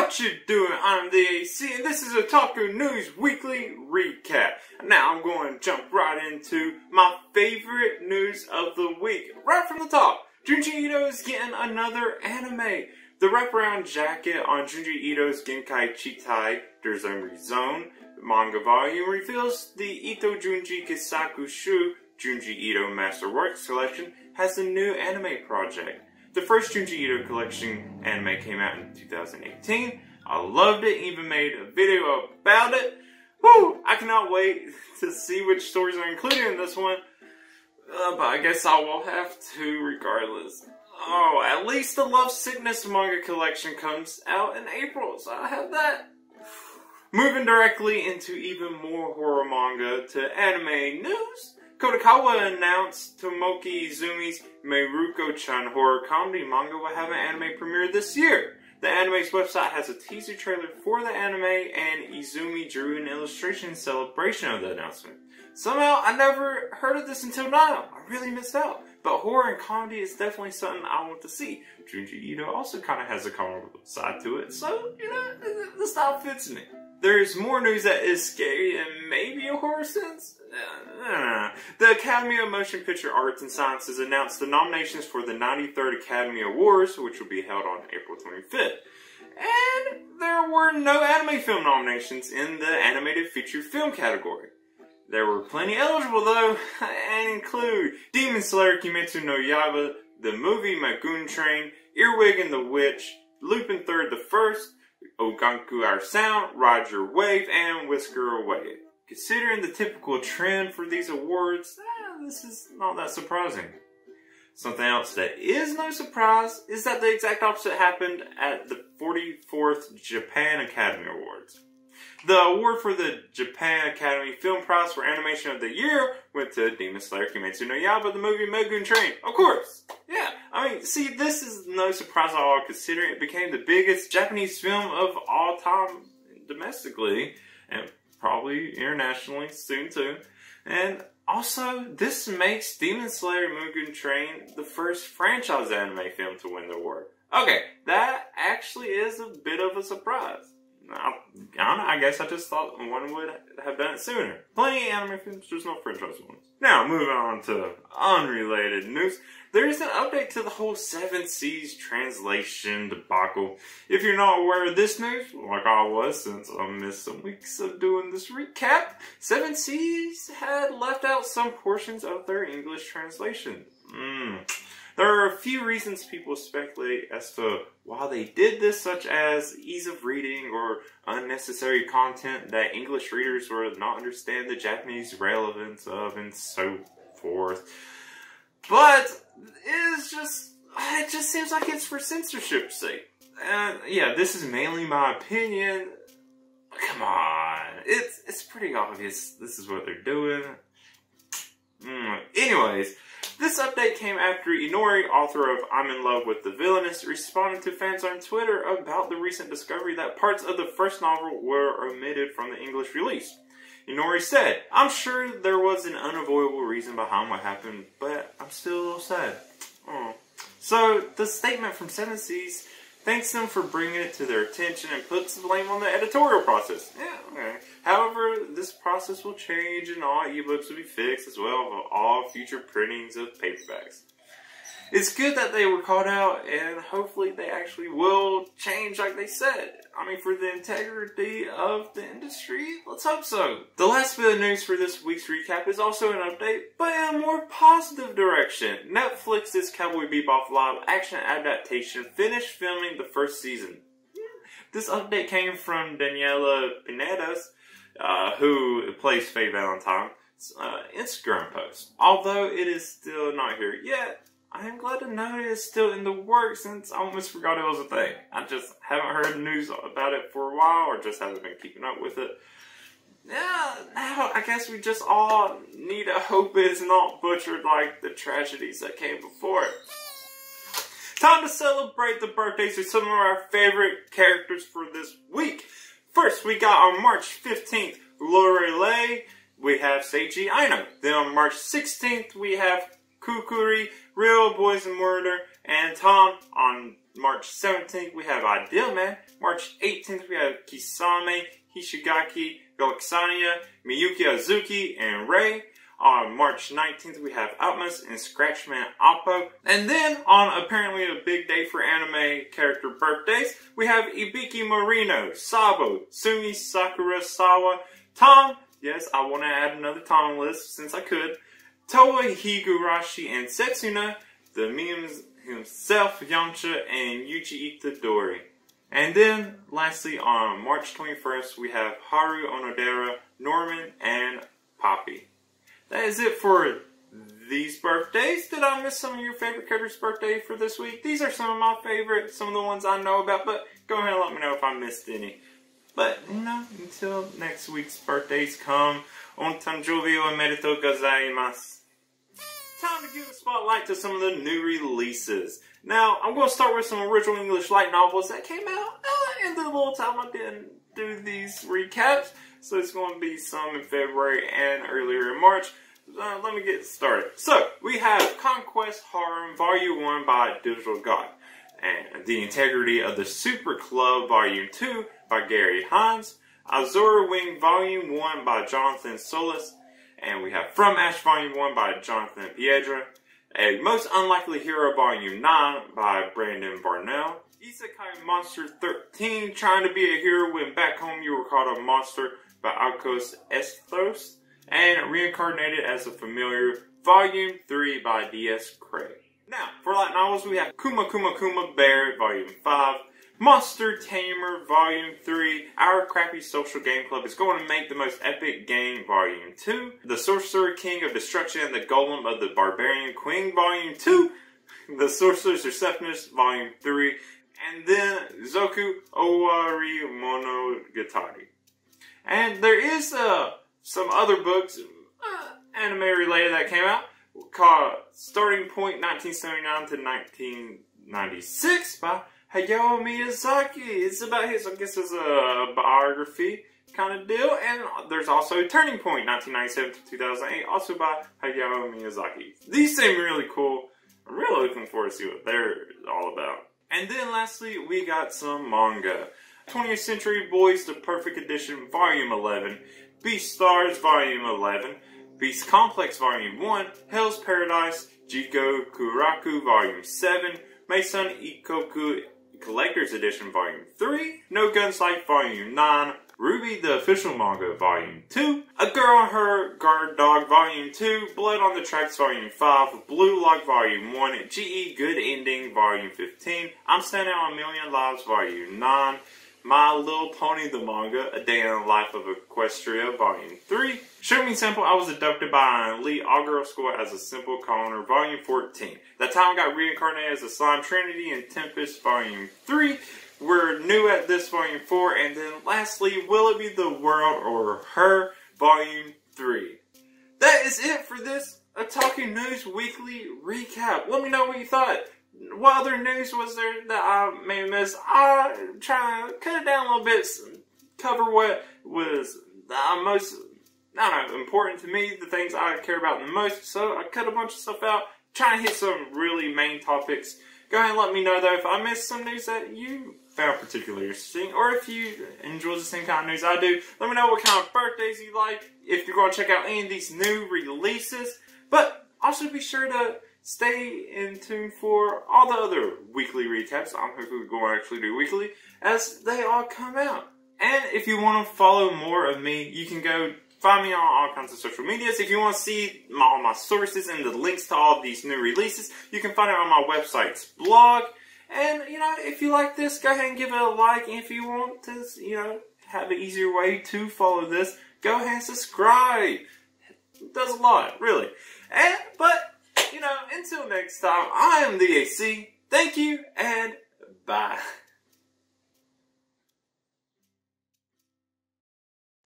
What you doing? I'm the AC, and this is Otaku News Weekly Recap. Now I'm going to jump right into my favorite news of the week. Right from the top, Junji Ito is getting another anime. The wraparound jacket on Junji Ito's Genkai Chitai Derzomri Zone manga volume reveals the Ito Junji Kisaku Shu Junji Ito Masterworks collection has a new anime project. The first Junji Ito collection anime came out in 2018. I loved it, even made a video about it. Woo! I cannot wait to see which stories are included in this one. But I guess I will have to regardless. Oh, at least the Love Sickness manga collection comes out in April, so I have that. Moving directly into even more horror manga to anime news. Kodakawa announced Tomoki Izumi's Meiruko-chan horror comedy manga will have an anime premiere this year. The anime's website has a teaser trailer for the anime, and Izumi drew an illustration in celebration of the announcement. Somehow, I never heard of this until now. I really missed out. But horror and comedy is definitely something I want to see. Junji Ito also kind of has a comical side to it, so, you know, the style fits me. There's more news that is scary and maybe a horror sense. The Academy of Motion Picture Arts and Sciences announced the nominations for the 93rd Academy Awards, which will be held on April 25th. And there were no anime film nominations in the animated feature film category. There were plenty eligible though, and include Demon Slayer Kimetsu no Yaiba, the movie Magoon Train, Earwig and the Witch, Lupin III the First, Oganku Our Sound, Ride Your Wave, and Whisker Away. Considering the typical trend for these awards, this is not that surprising. Something else that is no surprise is that the exact opposite happened at the 44th Japan Academy Awards. The award for the Japan Academy Film Prize for Animation of the Year went to Demon Slayer Kimetsu no Yaiba, the movie Magoon Train. Of course! Yeah, I mean, see, this is no surprise at all considering it became the biggest Japanese film of all time domestically, and probably internationally soon too. And also, this makes Demon Slayer Mugen Train the first franchise anime film to win the award. Okay, that actually is a bit of a surprise. I don't know, I guess I just thought one would have done it sooner. Plenty of anime films, just no franchise ones. Now, moving on to unrelated news. There is an update to the whole 7 Seas translation debacle. If you're not aware of this news, like I was since I missed some weeks of doing this recap, 7 Seas had left out some portions of their English translation. There are a few reasons people speculate as to why they did this, such as ease of reading or unnecessary content that English readers would not understand the Japanese relevance of, and so forth. But it just seems like it's for censorship's sake. And yeah, this is mainly my opinion. Come on, it's pretty obvious this is what they're doing. Anyways, this update came after Inori, author of I'm in Love with the Villainess, responded to fans on Twitter about the recent discovery that parts of the first novel were omitted from the English release. Inori said, "I'm sure there was an unavoidable reason behind what happened, but I'm still a little sad." So, the statement from 7 Seas thanks them for bringing it to their attention and puts the blame on the editorial process. Yeah, okay. However, this process will change and all ebooks will be fixed as well as all future printings of paperbacks. It's good that they were called out, and hopefully they actually will change like they said. I mean, for the integrity of the industry, let's hope so. The last bit of news for this week's recap is also an update, but in a more positive direction. Netflix's Cowboy Bebop live action adaptation finished filming the first season. This update came from Daniela Pineda's, who plays Faye Valentine's Instagram post. Although it is still not here yet, I am glad to know it is still in the works since I almost forgot it was a thing. I just haven't heard news about it for a while or just haven't been keeping up with it. Yeah, now I guess we just all need to hope it's not butchered like the tragedies that came before it. Time to celebrate the birthdays of some of our favorite characters for this week. First, we got on March 15th, Lorelei, we have Seiji Aino. Then on March 16th, we have Kukuri, Real Boys and Murder, and Tom. On March 17th, we have Ideal Man. March 18th, we have Kisame, Hishigaki, Galaxania, Miyuki Azuki, and Rei. On March 19th, we have Utmost and Scratchman Oppo. And then, on apparently a big day for anime character birthdays, we have Ibiki Morino, Sabo, Sumi Sakurasawa, Tom, yes, I want to add another Tom list since I could, Toa Higurashi, and Setsuna, the memes himself, Yamcha, and Yuji Itadori. And then, lastly, on March 21st, we have Haru Onodera, Norman, and Poppy. That is it for these birthdays. Did I miss some of your favorite characters' birthday for this week? These are some of my favorites, some of the ones I know about, but go ahead and let me know if I missed any. But, until next week's birthdays come, Ontanjoubi o omedetou gozaimasu. Time to give a spotlight to some of the new releases. Now, I'm going to start with some original English light novels that came out in the little time I didn't do these recaps. So it's going to be some in February and earlier in March. Let me get started. So, we have Conquest Harem Volume 1 by Digital God. And The Integrity of the Super Club Volume 2 by Gary Hines. Azura Wing Volume 1 by Jonathan Solis. And we have From Ash Volume 1 by Jonathan Piedra. A Most Unlikely Hero Volume 9 by Brandon Barnell. Isekai Monster 13, Trying to be a Hero When Back Home You Were Called a Monster by Alcos Esthos. And Reincarnated as a Familiar Volume 3 by D.S. Craig. Now, for light novels, we have Kuma Kuma Kuma Bear Volume 5. Monster Tamer Volume 3, Our Crappy Social Game Club is going to make the most epic game Volume 2, The Sorcerer King of Destruction and the Golem of the Barbarian Queen Volume 2, The Sorcerer's Receptionist Volume 3, and then Zoku Owari Monogatari. And there is some other books, anime related, that came out, called Starting Point 1979 to 1996 by Hayao Miyazaki. It's about his, I guess it's a biography kind of deal. And there's also Turning Point 1997 to 2008, also by Hayao Miyazaki. These seem really cool. I'm really looking forward to see what they're all about. And then lastly, we got some manga. 20th Century Boys The Perfect Edition Volume 11, Beast Stars Volume 11, Beast Complex Volume 1, Hell's Paradise, Jigo Kuraku Volume 7, Maison Ikoku Collector's Edition Volume 3, No Guns Life Volume 9, Ruby the Official Manga Volume 2, A Girl and Her Guard Dog Volume 2, Blood on the Tracks Volume 5, Blue Lock Volume 1, GE Good Ending Volume 15, I'm Standing on a Million Lives Volume 9, My Little Pony the Manga, A Day in the Life of Equestria Volume 3, Show Me Simple, I Was Adopted by an Elite All-Girl School as a Simple Colonel Volume 14, That Time I Got Reincarnated as a Slime Trinity in Tempest Volume 3, We're New at This Volume 4, and then lastly, Will It Be the World or Her Volume 3. That is it for this Otaku News Weekly Recap. Let me know what you thought. What other news was there that I may have missed? I'm trying to cut it down a little bit, cover what was most, important to me, the things I care about the most. So I cut a bunch of stuff out, trying to hit some really main topics. Go ahead and let me know, though, if I missed some news that you found particularly interesting, or if you enjoy the same kind of news I do. Let me know what kind of birthdays you like, if you're going to check out any of these new releases. But also be sure to stay in tune for all the other weekly recaps. I'm hoping we're going to actually do weekly as they all come out. And if you want to follow more of me, you can go find me on all kinds of social medias. If you want to see all my sources and the links to all these new releases, you can find it on my website's blog. And, if you like this, go ahead and give it a like. And if you want to, have an easier way to follow this, go ahead and subscribe. It does a lot, really. But, until next time, I am the AC. Thank you, and bye.